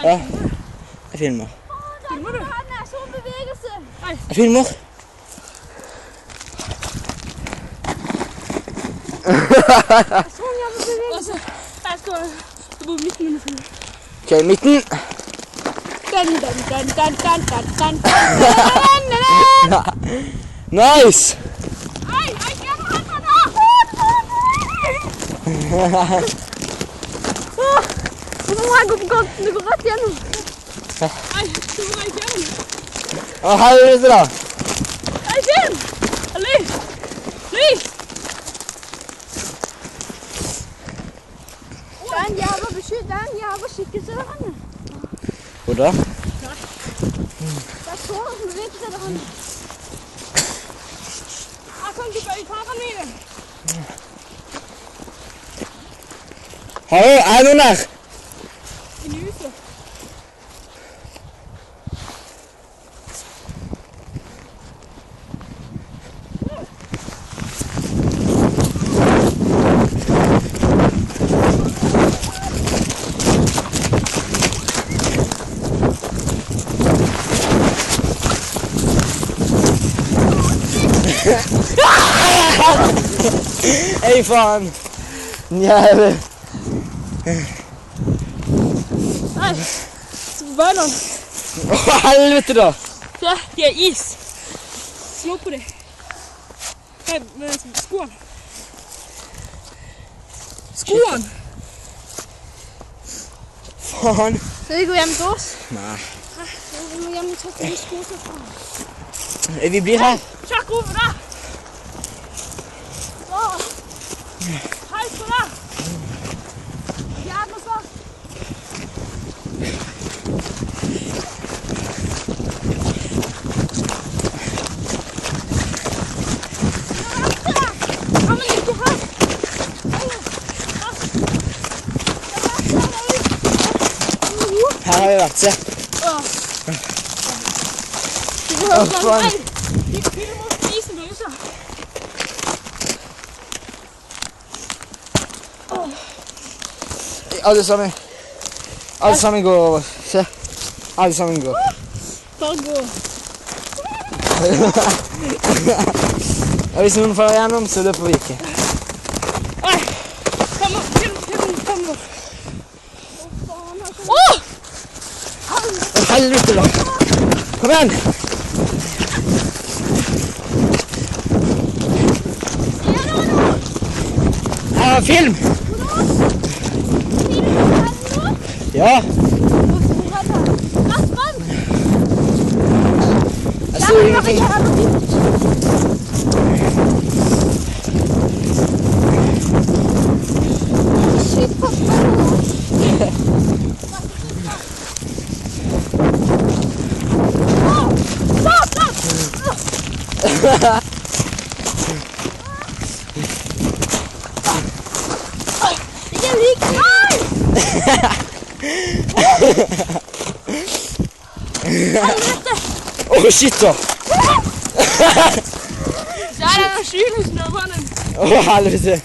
Ja, jeg filmer. Filmer du? Han er sånn bevegelse. Jeg filmer. Sånn jævla bevegelse. Jeg skal på midten min. Ok, midten. Nice! Nei, jeg kan ha den da! Nå må jeg gå på kanten, det går rett gjennom. Nei, så må jeg gjennom. Å, helvete da! Hei, film! Lys! Lys! Det er en jævla beskytt, det er en jævla skikkelse der han. Hvor da? Det er sånn som beveger seg der han. Jeg kan ikke bøye tærene mine. Hallo, er noen der? I huset. Hei faen! Jævlig! Nei, se på beina. Å, helvete da! Se, de er is. Slå på dem. Nei, med skoene. Skoene! Faen! Skal vi gå hjem til oss? Nei. Vi må hjem og ta til sko så faen. Vi blir her. Sjekk over der! Så. Hei på deg! Jævla svart! Kan vi ligge her? Her har vi vært, se. Nei, vi må spise mye så. Alle sammen går over. Se. Alle sammen går. Bare gå. Og hvis noen faller gjennom, så løper vi ikke. Nei, kom over. Åh! Å, helvete da! Kom igjen! Film! Ja. Jeg ser ingenting. Åh, shit da! Der er den skylen snømannen. Åh, helvete!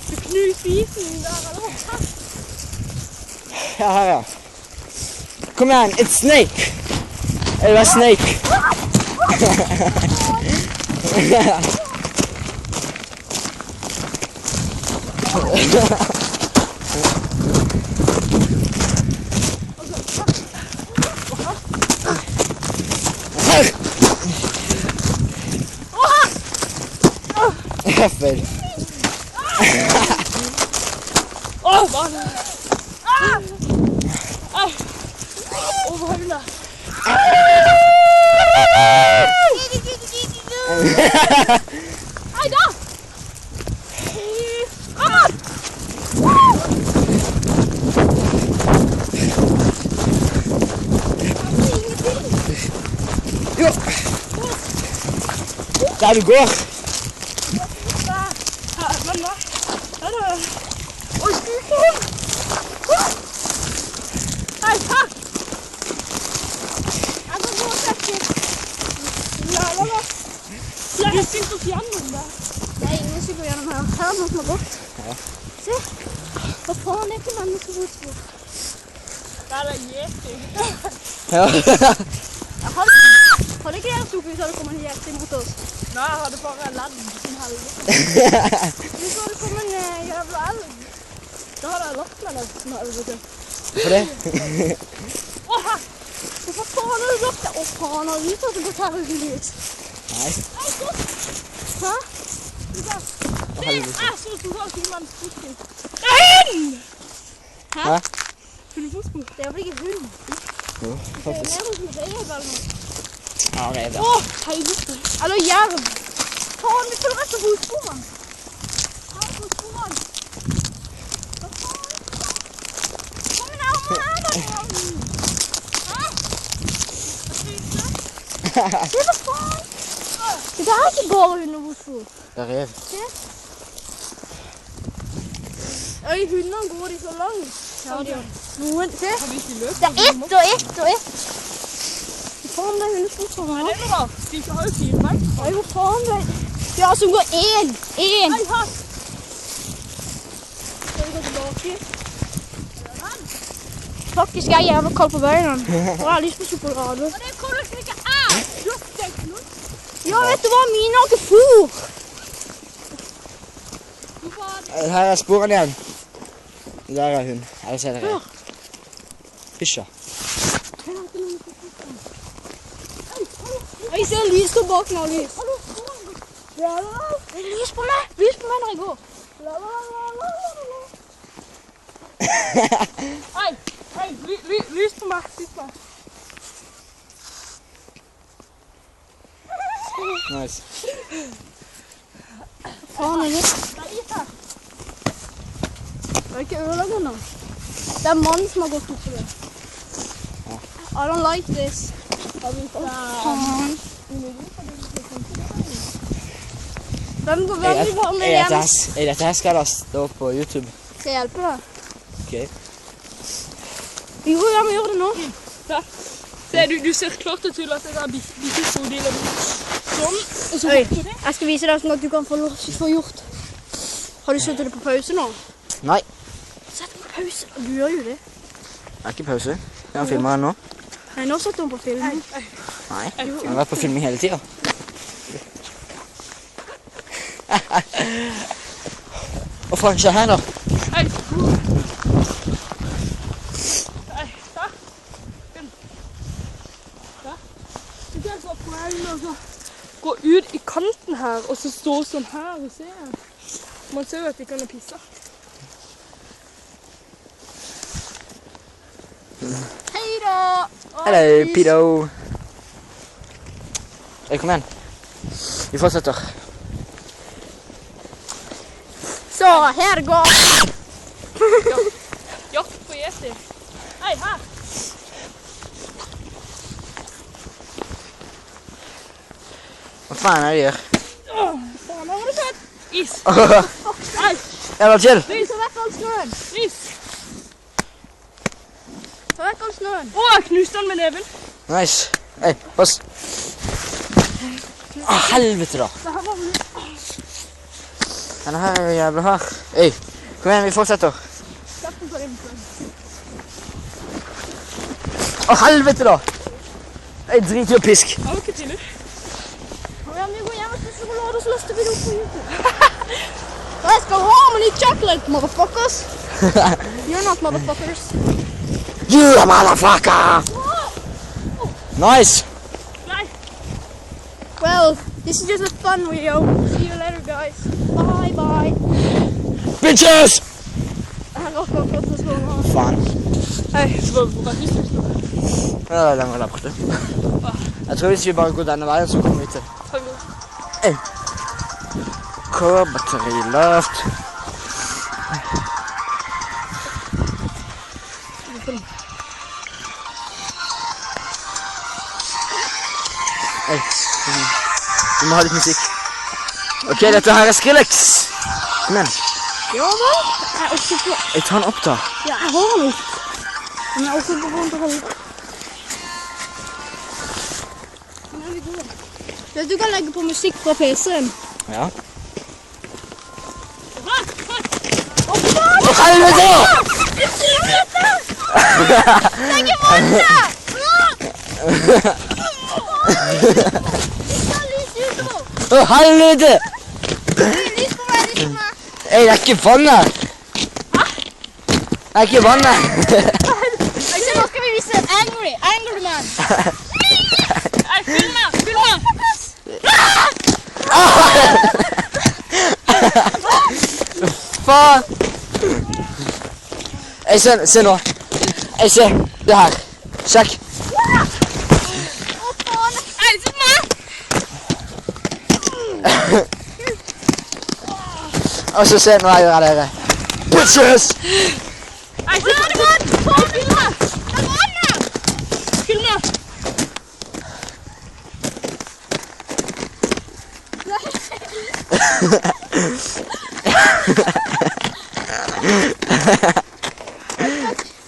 Du knuser isen der, eller? Ja, her ja. Kom igjen, it's snake! Eller snake? Feil. Åh, barn! Over høyene. Hei da! Kom an! Jo! Der du går! Oi, skuken! Hei, takk! Jeg kan gå og trekke. Ja, hva da? Jeg har begynt å fjerne den der. Det er ingen som går gjennom her. Her er noe som har gått. Ja. Se. Hva faen er ikke menneskefotspor? Der er Yeti. Ja. Hadde ikke jeg stått hvis det hadde kommet en Yeti mot oss? Nei, jeg hadde bare ledd som helvete. Hvis det hadde kommet en jævla elg. Da hadde jeg lagt meg ledd som helvete. Hvorfor det? Åh, her! Hvorfor faen har du lagt det? Å faen, har du tatt det på terrorlys? Nei. Hæ? Det er så totalt ikke menneskefotspor. Hæ? Hundefotspor. Det er vel ikke hund? Jo, Det er faktisk. mer hos rev eller noe. Ja, rev, ja. Åh, helvete. Eller jerv. Faen, vi følger etter fotsporene. Her er fotsporene. Hva faen? Kom nærmere her da, jerv. Hæ? Se hva faen. Det er ikke bare hundefotspor. Det er rev. Øy, hundene går de så langt. Ja, de gjør. Noen, se. Har vi ikke løpt? Det er ett og ett og ett. Hva faen, det er hundefotspor Nei, her. det er noe rart. De ikke har jo 4 bein. Nei, hva faen, det er... Ja, som går én. Nei, her. Skal vi gå tilbake? Faktisk er jeg jævla kald på beina. Og jeg har lyst på sjokolade. Og det kommer det ikke er. Kjøttdekkene. Ja, vet du hva? Mine har ikke fôr. Her er sporene igjen. Der er hun. Ellers er det rev. Fysja. Jeg ser lys på baken av lys. Det er lys på meg. Lys på meg når jeg går. Hei, lys på meg. Lys på meg. Nice. Faen, er det? Det er is her. Det er ikke ødelagt nå. Det er mannen som har gått opp på det. I don't like this. Faen. Hvem vil være med hjem? Dette her skal da stå på YouTube. Skal jeg hjelpe deg? Ok. Jo, jeg må gjøre det nå. Der. Se, du ser klart og tydelig at det er bikkjeskodiler. Sånn. Og så Øy, hopper det. jeg skal vise deg sånn at du kan få gjort. Har du satt det på pause nå? Nei, Sett det på pause. Du gjør jo det. det er ikke pause. Jeg har filmet den nå. Nei, nå satt hun på film. Nei, jeg har vært på filming hele tiden. Og faen, se her da. Hei. Hei, der. Inn. Der. Du kan så prøve å gå ut i kanten her, og så stå sånn her og se. Man ser jo at de kan ha pisset. Hei da! Hello, pedo. Kom igjen. Vi fortsetter. Så, her går. Jakt på Yeti. Hei, her. Hva faen er det gjør? Faen, her har du sett. Is. Hei, Jævla chill. Ta vekk all snøen. is. Ta vekk all snøen. Å, jeg knuste den med neven. Nice. Hei, pass. Helvete da. Det her var vel... Denne her er jo jævla hard. Kom igjen, vi fortsetter. Sett den på rimpen. Helvete da. Drit i å pisk. Jeg var ikke tidlig. Ja, vi går hjem og spiser sjokolade, og så laster vi det opp på YouTube. Jeg skal ha med litt chocolate, motherfuckers. You're not motherfuckers. You motherfucker! Nice. Nei. Well, this is just a fun video. See you later, guys. Bye, bye. Bitches! Jeg har akkurat å slå nå. Faen. Hei, hvor er huset? Ja, den var der borte. Jeg tror hvis vi bare går denne veien, så kommer vi til. Core battery left. Vi må ha litt musikk. Ok, dette her er Skrillex. Kom igjen. Ja, vel? Jeg er også på... Jeg tar den opp da. Ja, jeg har den opp. Men jeg er også på hånd til å holde. Du kan legge på musikk fra PC-en. Ja. Legg i vannet! Lys utover. Å, helvete! Lys på meg, lys på meg. Det er ikke vannet. Det er ikke vannet. Så nå skal vi vise angry man. Fyll meg! Faen. Jeg se nå. Jeg ser det her. Sjekk. Fyll meg! Og så se nå jeg gjør dere. Bitches! Fyll meg!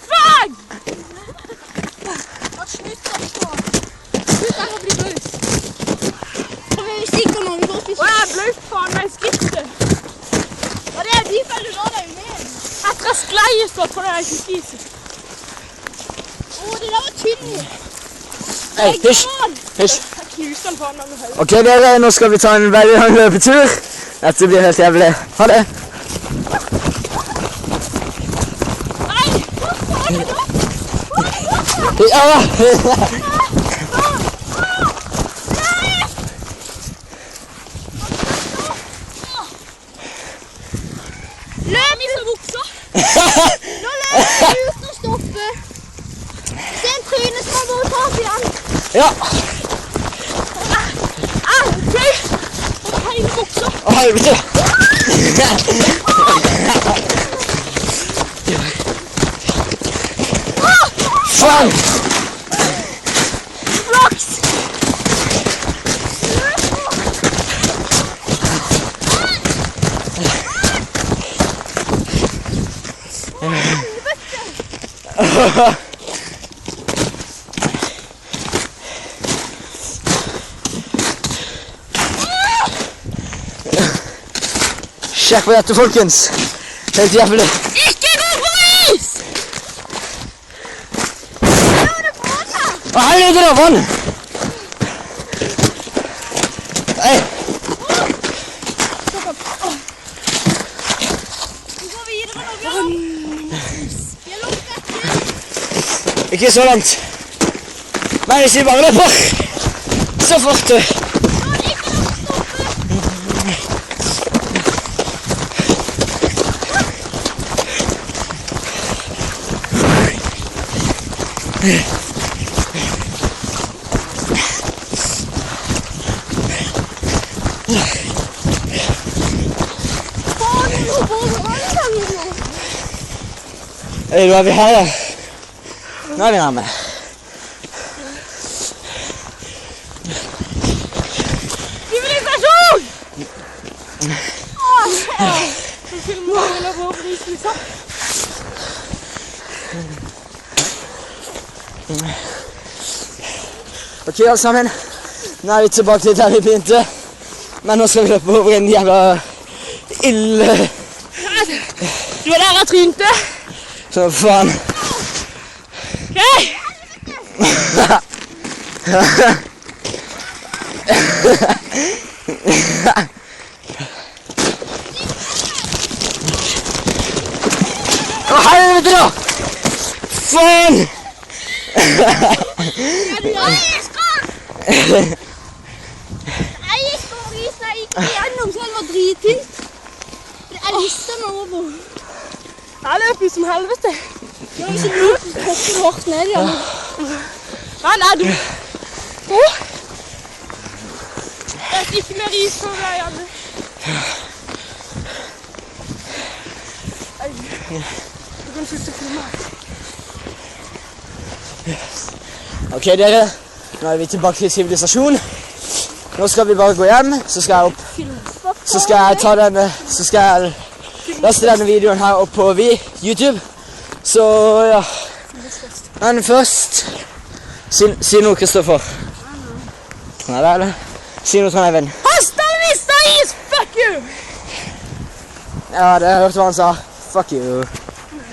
Fag! Slutt å bli bløt. Vi er sikre nå, vi går og Å, spiser. jeg er bløt faen meg skifte. Og det er de feil du la deg med. Etter jeg sklei så tror jeg ikke spiser. Det der var tynn. Hei, hysj. Hysj. Jeg knuste den faen meg med høyre. Ok dere, nå skal vi ta en veldig lang løpetur. Dette blir helt jævlig. Ha det. Ja. Løp i så buksa. Nå løper du uten å stoppe. Se en tryne som man må ta opp igjen. Ja. Ok. Og hele buksa. Å, helvete. Faen. Flaks! Sjekk på dette, folkens. Helt jævlig. Ikke gå på is! Å, helvete da, vann! Nei, Vi går videre nå, Bjørn. Vi er langt etter. ikke så langt. Men hvis vi bare løper, så fort du. Nå er det ikke lov å stoppe. Faen, nå går det vannet nå. Nå er vi her, da. Nå er vi nærme. Sivilisasjon! Så filmer vi hele vår pris, liksom. Ok, alle sammen. Nå er vi tilbake til der vi begynte. Men nå skal vi løpe over en jævla ild... Det var der jeg trynte. Så faen. Ok. Å, helvete da! Faen! Jeg gikk over isen, jeg gikk igjennom, så den var drittynt. Jeg liste den over. Jeg løper jo som helvete. Nå hvis du løper, så hopper du hardt ned igjen. Nei, du. Det er ikke mer is for deg, Janne. Du kan slutte å filme. Ok, dere. Nå er vi tilbake til sivilisasjon. Nå skal vi bare gå hjem, så skal jeg opp. Så skal jeg ta denne, så skal jeg laste denne videoen her opp på YouTube. Så, ja. Men først, si noe, Kristoffer. Nei, det er det. Si noe, Trond Eivind. Hasta la vista is, fuck you! Ja, det hørte hva han sa. Fuck you.